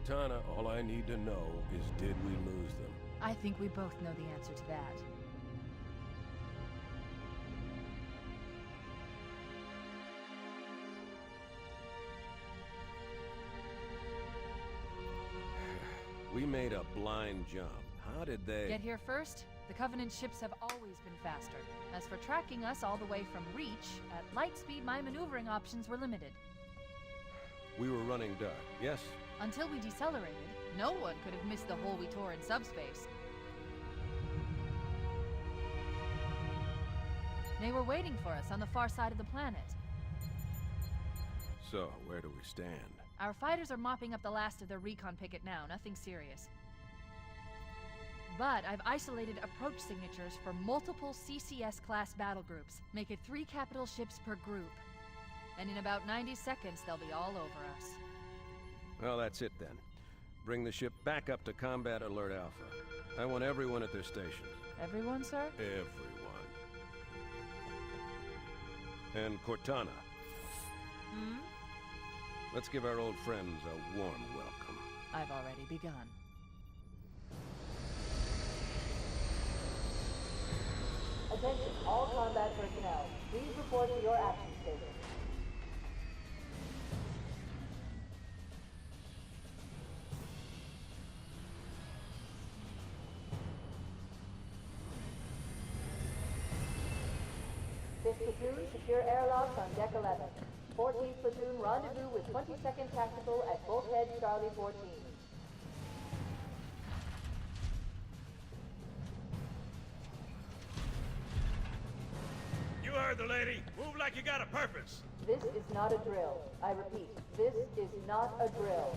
Cortana, all I need to know is did we lose them? I think we both know the answer to that. We made a blind jump. How did they... Get here first? The Covenant ships have always been faster. As for tracking us all the way from Reach, at light speed my maneuvering options were limited. We were running dark, yes? Until we decelerated, no one could have missed the hole we tore in subspace. They were waiting for us on the far side of the planet. So, where do we stand? Our fighters are mopping up the last of their recon picket now, nothing serious. But I've isolated approach signatures for multiple CCS-class battle groups. Make it 3 capital ships per group. And in about 90 seconds, they'll be all over us. Well, that's it then. Bring the ship back up to Combat Alert Alpha. I want everyone at their stations. Everyone, sir? Everyone. And Cortana. Hmm? Let's give our old friends a warm welcome. I've already begun. Attention, all combat personnel. Please report to your action station. Fifth platoon, secure airlocks on deck 11. 14th platoon, rendezvous with 22nd Tactical at Bulkhead Charlie 14. You heard the lady. Move like you got a purpose. This is not a drill. I repeat, this is not a drill.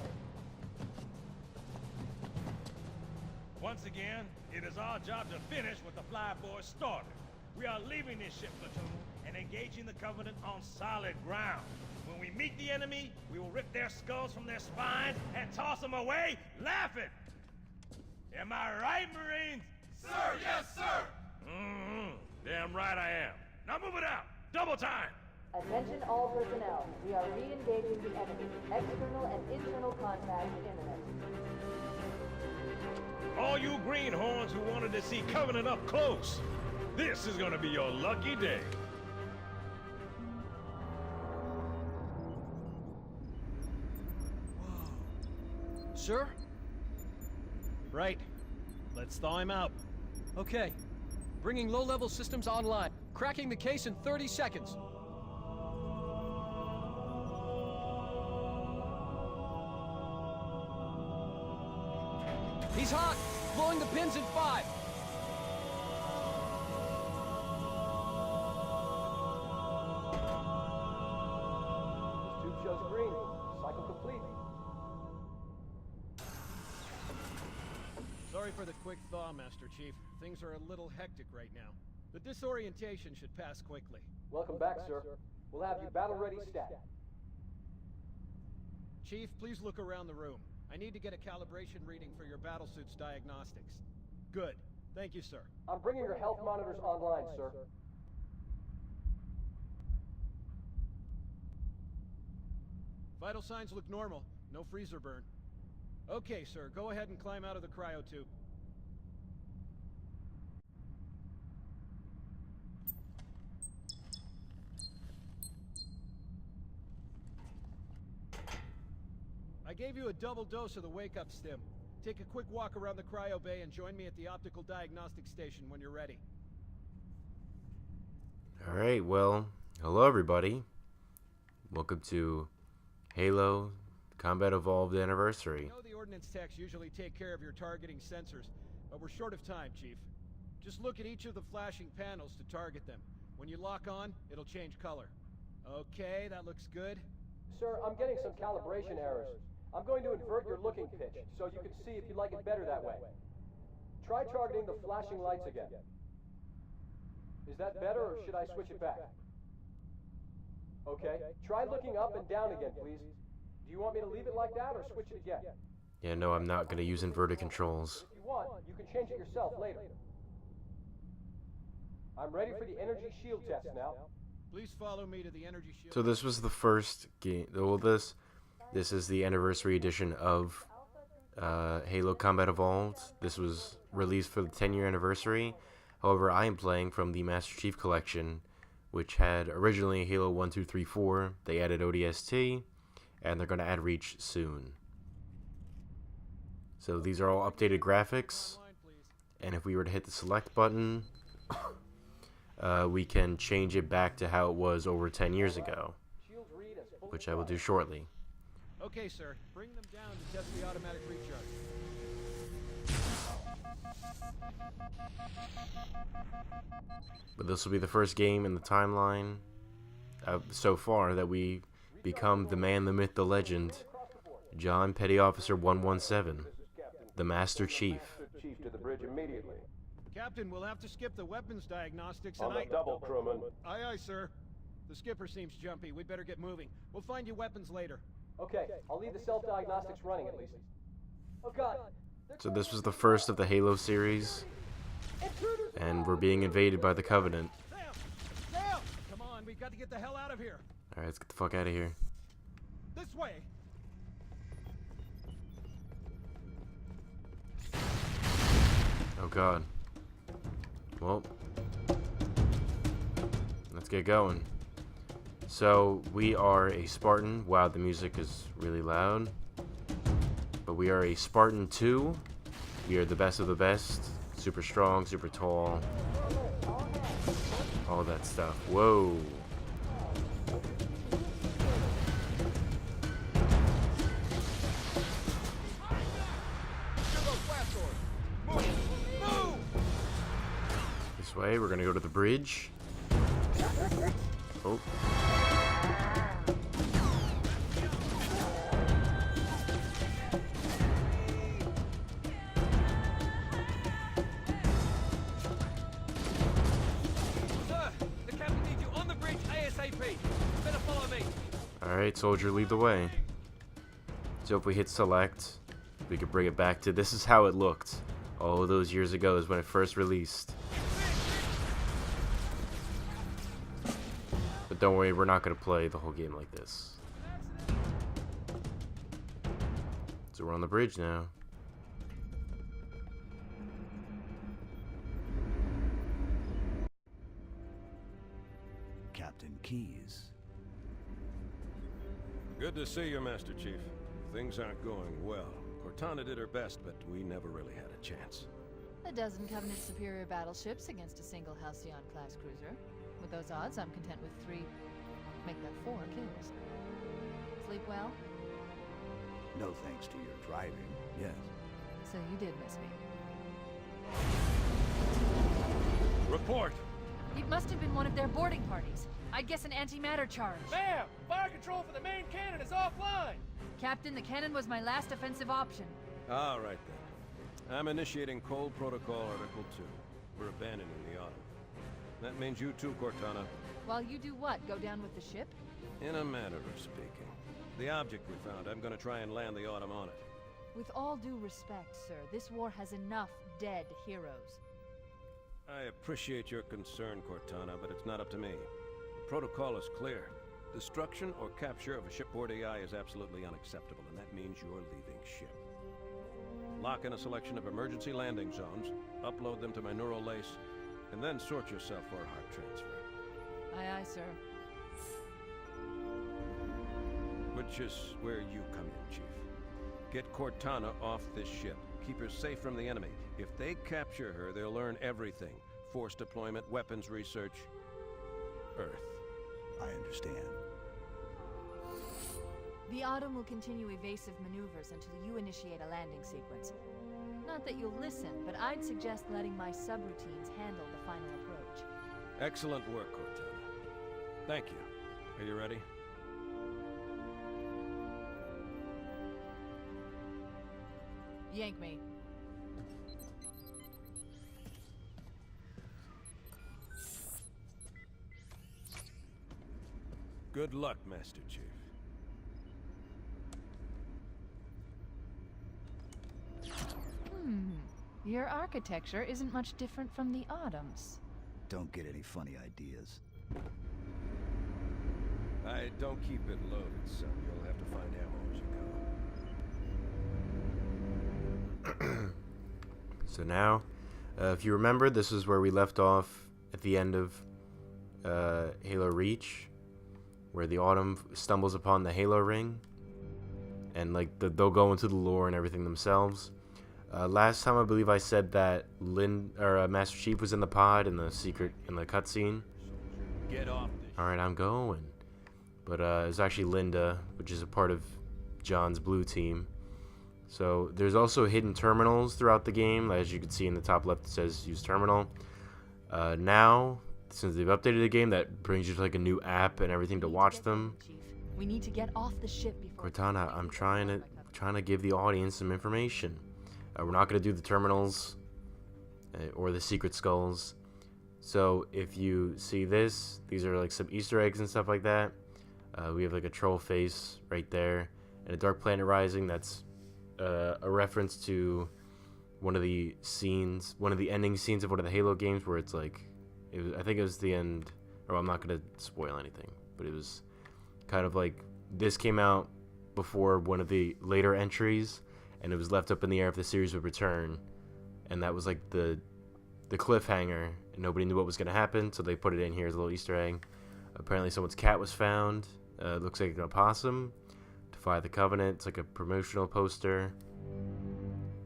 Once again, it is our job to finish what the flyboys started. We are leaving this ship platoon and engaging the Covenant on solid ground. When we meet the enemy, we will rip their skulls from their spines and toss them away, laughing. Am I right, Marines? Sir, yes, sir! Damn right I am. Now move it out! Double time! Attention all personnel. We are re-engaging the enemy. External and internal contact imminent. All you greenhorns who wanted to see Covenant up close, this is gonna be your lucky day. Sir? Right. Let's thaw him out. Okay. Bringing low-level systems online. Cracking the case in 30 seconds. He's hot! Blowing the pins in 5! Tube shows green. Cycle complete. Sorry for the quick thaw, Master Chief. Things are a little hectic right now. The disorientation should pass quickly. Welcome back, sir. We'll have you battle-ready stat. Chief, please look around the room. I need to get a calibration reading for your battlesuit's diagnostics. Good. Thank you, sir. I'm bringing your health monitors online, sir. Vital signs look normal. No freezer burn. Okay, sir. Go ahead and climb out of the cryotube. I gave you a double dose of the wake-up stim. Take a quick walk around the cryo bay and join me at the optical diagnostic station when you're ready. Alright, well, hello everybody. Welcome to Halo Combat Evolved Anniversary. I know the ordnance techs usually take care of your targeting sensors, but we're short of time, Chief. Just look at each of the flashing panels to target them. When you lock on, it'll change color. Okay, that looks good. Sir, I'm getting some calibration errors. I'm going to invert your looking pitch, so you can see if you like it better that way. Try targeting the flashing lights again. Is that better, or should I switch it back? Okay, try looking up and down again, please. Do you want me to leave it like that, or switch it again? Yeah, no, I'm not going to use inverted controls. If you want, you can change it yourself later. I'm ready for the energy shield test now. Please follow me to the energy shield. So this was the first game. Well, this is the anniversary edition of Halo Combat Evolved. This was released for the 10-year anniversary. However, I am playing from the Master Chief Collection, which had originally Halo 1, 2, 3, 4. They added ODST, and they're going to add Reach soon. So these are all updated graphics, and if we were to hit the select button, we can change it back to how it was over 10 years ago, which I will do shortly. Okay, sir. Bring them down to test the automatic recharge. But this will be the first game in the timeline so far that we become the man, the myth, the legend, John Petty Officer 117, the Master Chief. Chief to the bridge immediately. Captain, we'll have to skip the weapons diagnostics and On the double, crewman. Aye, aye, sir. The skipper seems jumpy. We'd better get moving. We'll find you weapons later. Okay, I'll leave the self-diagnostics running at least. Oh God! So this was the first of the Halo series, and we're being invaded by the Covenant. Sam! Sam! Come on, we've got to get the hell out of here. Alright, let's get the fuck out of here. This way! Oh god. Well, let's get going. So, we are a Spartan. Wow, the music is really loud. But we are a Spartan 2. We are the best of the best. Super strong, super tall. All that stuff. Whoa. This way, we're gonna go to the bridge. Oh. Alright, soldier, lead the way. So if we hit select, we could bring it back to this is how it looked all those years ago is when it first released. But don't worry, we're not going to play the whole game like this. So we're on the bridge now. Captain Keyes. Good to see you, Master Chief. Things aren't going well. Cortana did her best, but we never really had a chance. A dozen Covenant superior battleships against a single Halcyon-class cruiser. With those odds, I'm content with 3, make that 4 kills. Sleep well? No thanks to your driving, yes. So you did miss me. Report! It must have been one of their boarding parties. I'd guess an antimatter charge. Ma'am! Fire control for the main cannon is offline! Captain, the cannon was my last offensive option. All right, then. I'm initiating Cold Protocol Article 2. We're abandoning the Autumn. That means you too, Cortana. While you do what? Go down with the ship? In a manner of speaking. The object we found, I'm gonna try and land the Autumn on it. With all due respect, sir, this war has enough dead heroes. I appreciate your concern, Cortana, but it's not up to me. The protocol is clear. Destruction or capture of a shipboard AI is absolutely unacceptable, and that means you're leaving ship. Lock in a selection of emergency landing zones, upload them to my neural lace, and then sort yourself for a heart transfer. Aye, aye, sir. Which is where you come in, Chief. Get Cortana off this ship. Keep her safe from the enemy. If they capture her, they'll learn everything. Force deployment, weapons research, Earth. I understand. The Autumn will continue evasive maneuvers until you initiate a landing sequence. Not that you'll listen, but I'd suggest letting my subroutines handle the final approach. Excellent work, Cortana. Thank you. Are you ready? Yank me. Good luck, Master Chief. Your architecture isn't much different from the Autumn's. Don't get any funny ideas. I don't keep it loaded, son. You'll have to find ammo as you go. So now, if you remember, this is where we left off at the end of Halo Reach, where the Autumn stumbles upon the Halo ring, and like they'll go into the lore and everything themselves. Last time I believe I said that Master Chief was in the pod in the cutscene. Get off this. All right, I'm going. But it's actually Linda, which is a part of John's blue team. So there's also hidden terminals throughout the game. As you can see in the top left, it says use terminal. Now, since they've updated the game, that brings you to like a new app and everything to watch them. We need to get off the ship before Cortana, I'm trying to give the audience some information. We're not going to do the terminals or the secret skulls. So if you see this, these are like some Easter eggs and stuff like that. We have like a troll face right there, and a Dark Planet Rising. That's a reference to one of the ending scenes of one of the Halo games, where it's like, I think it was the end. Or I'm not gonna spoil anything, but it was kind of like this came out before one of the later entries, and it was left up in the air if the series would return, and that was like the cliffhanger, and nobody knew what was gonna happen, so they put it in here as a little Easter egg. Apparently, someone's cat was found. Looks like an opossum. Defy the Covenant. It's like a promotional poster.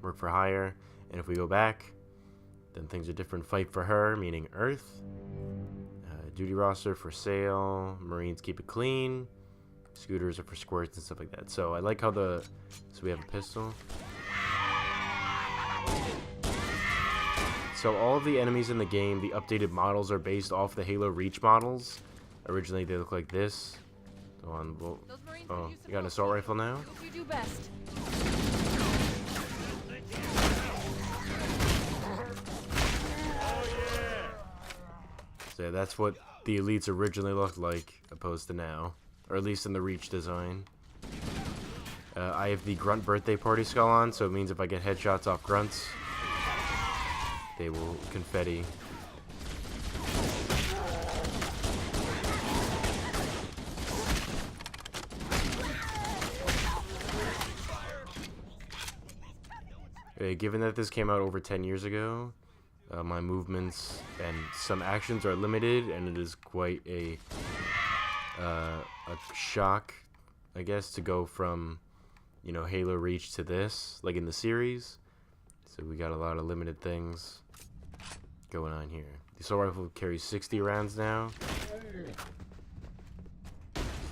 Work for hire. And if we go back, then things are different. Fight for her, meaning Earth. Duty roster for sale. Marines keep it clean. Scooters are for squirts and stuff like that. So I like how so we have a pistol. So all of the enemies in the game, the updated models are based off the Halo Reach models. Originally they look like this. Oh, you got an assault rifle now? you do best. So yeah, that's what the elites originally looked like, opposed to now. Or at least in the Reach design. I have the Grunt birthday party skull on, so it means if I get headshots off grunts, they will confetti. Given that this came out over 10 years ago, my movements and some actions are limited, and it is quite a shock, I guess, to go from, Halo Reach to this, like in the series. So we got a lot of limited things going on here. The assault rifle carries 60 rounds now,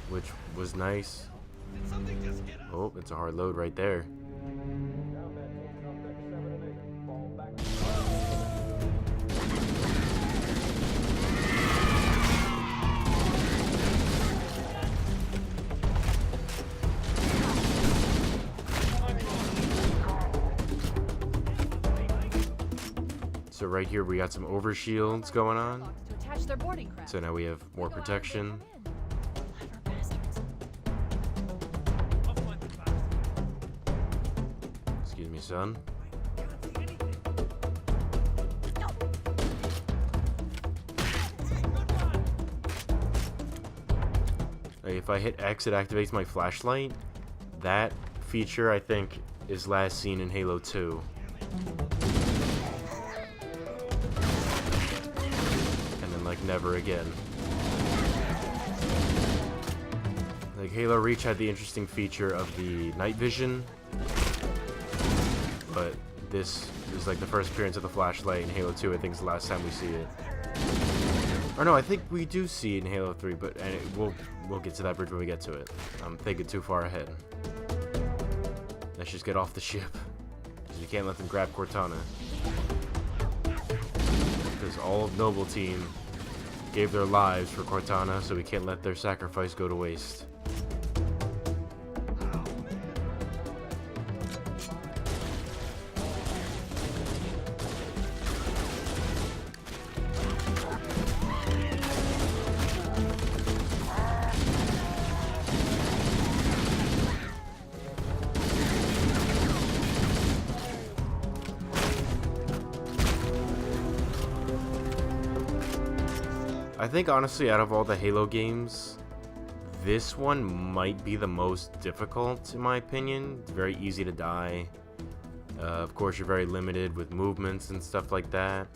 which was nice. Oh, it's a hard load right there. So right here we got some overshields going on. To attach their boarding craft. So now we have more protection. Clever bastards. Excuse me, son. If I hit X, it activates my flashlight. That feature, I think, is last seen in Halo 2. And then, like, never again. Like, Halo Reach had the interesting feature of the night vision. But this is, like, the first appearance of the flashlight in Halo 2. I think is the last time we see it. Or no, I think we do see it in Halo 3, but we'll get to that bridge when we get to it. I'm thinking too far ahead. Let's just get off the ship, because we can't let them grab Cortana. Because all of Noble Team gave their lives for Cortana, so we can't let their sacrifice go to waste. I think honestly, out of all the Halo games, this one might be the most difficult in my opinion. It's very easy to die, Of course, you're very limited with movements and stuff like that.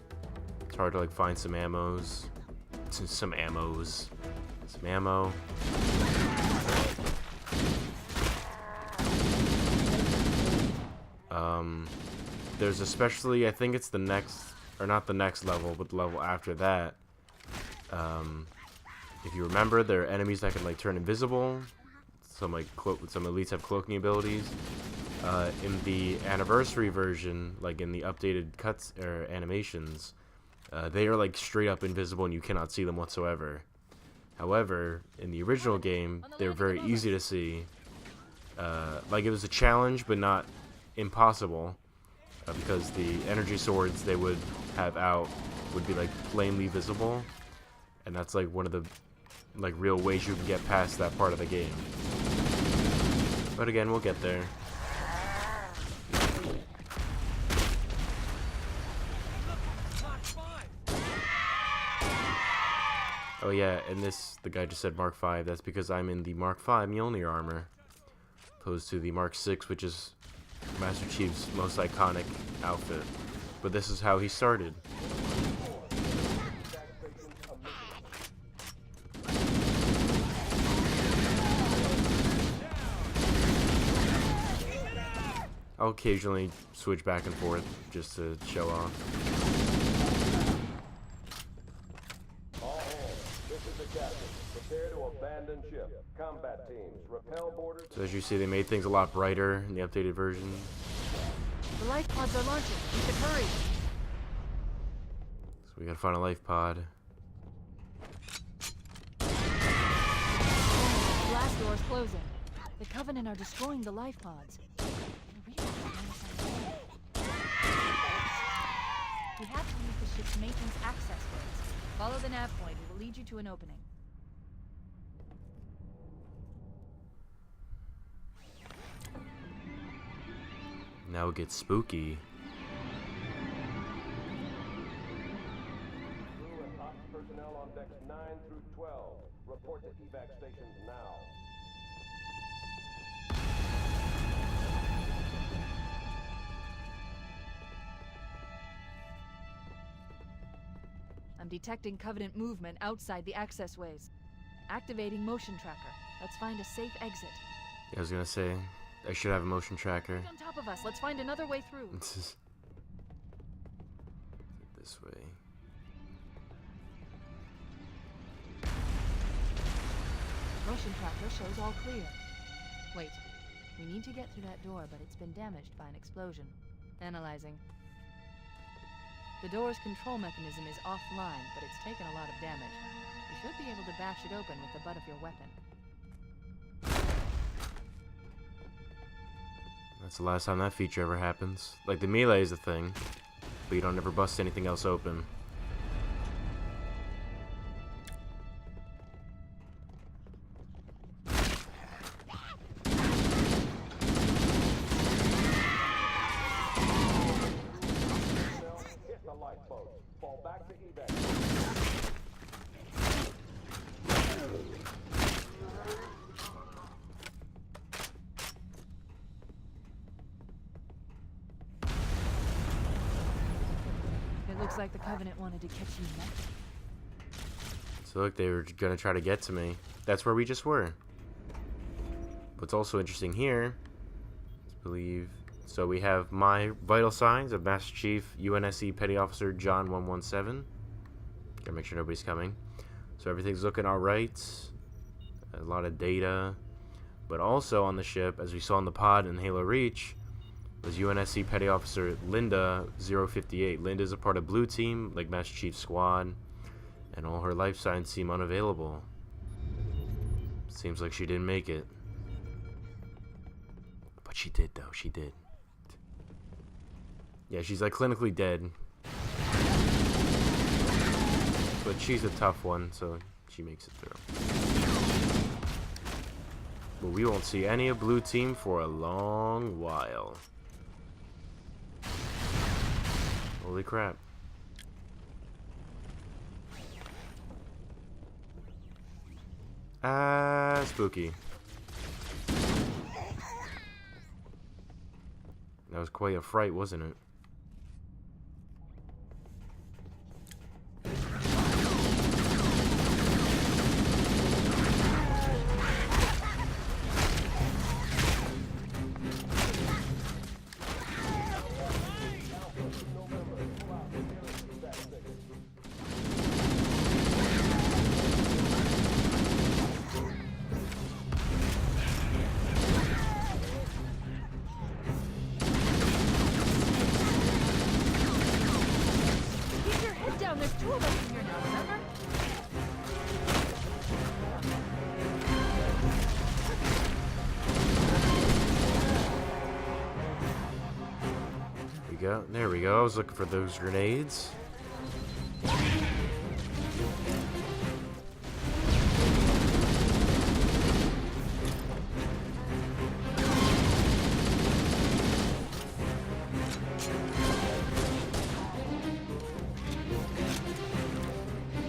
It's hard to like find some ammos. Some ammos. Some ammo. There's especially, I think it's the next, or not the next level, but the level after that. If you remember, there are enemies that can like turn invisible. Some like some elites have cloaking abilities. In the anniversary version, like in the updated cuts or animations, they are like straight up invisible and you cannot see them whatsoever. However, in the original game, they're very easy to see. Like it was a challenge, but not impossible, because the energy swords they would have out would be like plainly visible, and that's like one of the like real ways you can get past that part of the game. But again, we'll get there. Oh yeah, and this, the guy just said Mark V. That's because I'm in the Mark V Mjolnir armor, opposed to the Mark VI, which is Master Chief's most iconic outfit. But this is how he started. I'll occasionally switch back and forth just to show off. All hands, this is the captain. Prepare to abandon ship. Combat teams, repel borders. So as you see, they made things a lot brighter in the updated version. The life pods are launching. We should hurry. So we gotta find a life pod. The blast door is closing. The Covenant are destroying the life pods. We have to use the ship's maintenance access ways. Follow the nav point. It will lead you to an opening. Now it gets spooky. Crew and ops personnel on decks 9 through 12. Report to evac stations now. I'm detecting Covenant movement outside the access ways. Activating motion tracker. Let's find a safe exit. Yeah, I was gonna say, I should have a motion tracker. Right on top of us. Let's find another way through. This way. Motion tracker shows all clear. Wait. We need to get through that door, but it's been damaged by an explosion. Analyzing. The door's control mechanism is offline, but it's taken a lot of damage. You should be able to bash it open with the butt of your weapon. That's the last time that feature ever happens. Like, the melee is a thing, but you don't ever bust anything else open. Hit the lifeboat. Fall back to evac. Looks like the Covenant wanted to catch you next. So look, they were gonna try to get to me. That's where we just were. What's also interesting here, I believe, so we have my vital signs of Master Chief UNSC Petty Officer John 117. Gotta make sure nobody's coming. So everything's looking alright. A lot of data. But also on the ship, as we saw in the pod in Halo Reach, was UNSC Petty Officer Linda 058. Linda's a part of Blue Team, like Master Chief's squad, and all her life signs seem unavailable. Seems like she didn't make it. But she did, though. She did. Yeah, she's like clinically dead. But she's a tough one, so she makes it through. But we won't see any of Blue Team for a long while. Holy crap. Spooky. That was quite a fright, wasn't it? Keep your head down. There's two of us in here now, remember? We go. There we go. I was looking for those grenades.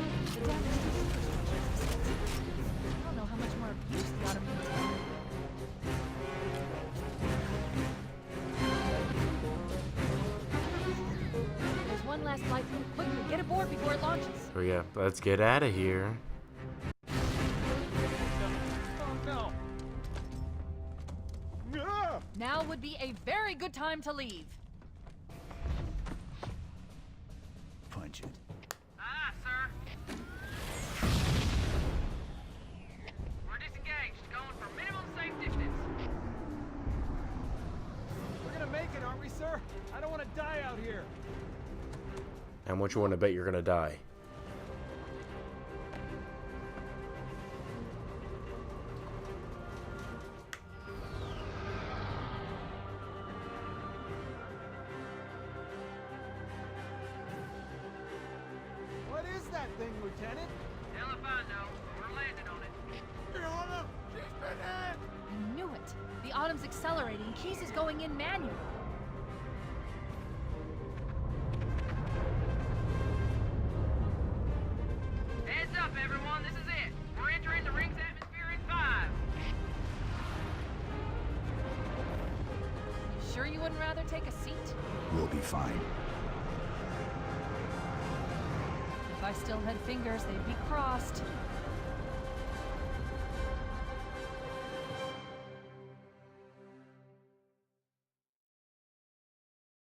The damage to the superstructure is extensive. I don't know how much more abuse the AUTUM can take. There's one last flight. Quickly, get aboard before it launches. Here we go. Let's get out of here. Oh no! Now would be a very good time to leave. Punch it. Aye, sir. We're disengaged, going for minimum safe distance. We're gonna make it, aren't we, sir? I don't want to die out here. How much you want to bet you're gonna die? What is that thing, Lieutenant? Hell if I know. We're landing on it. I knew it. The AUTUM's accelerating. Keys is going in manual. Heads up, everyone. This is it. We're entering the ring's atmosphere in 5. You sure you wouldn't rather take a seat? We'll be fine. If I still had fingers, they'd be crossed.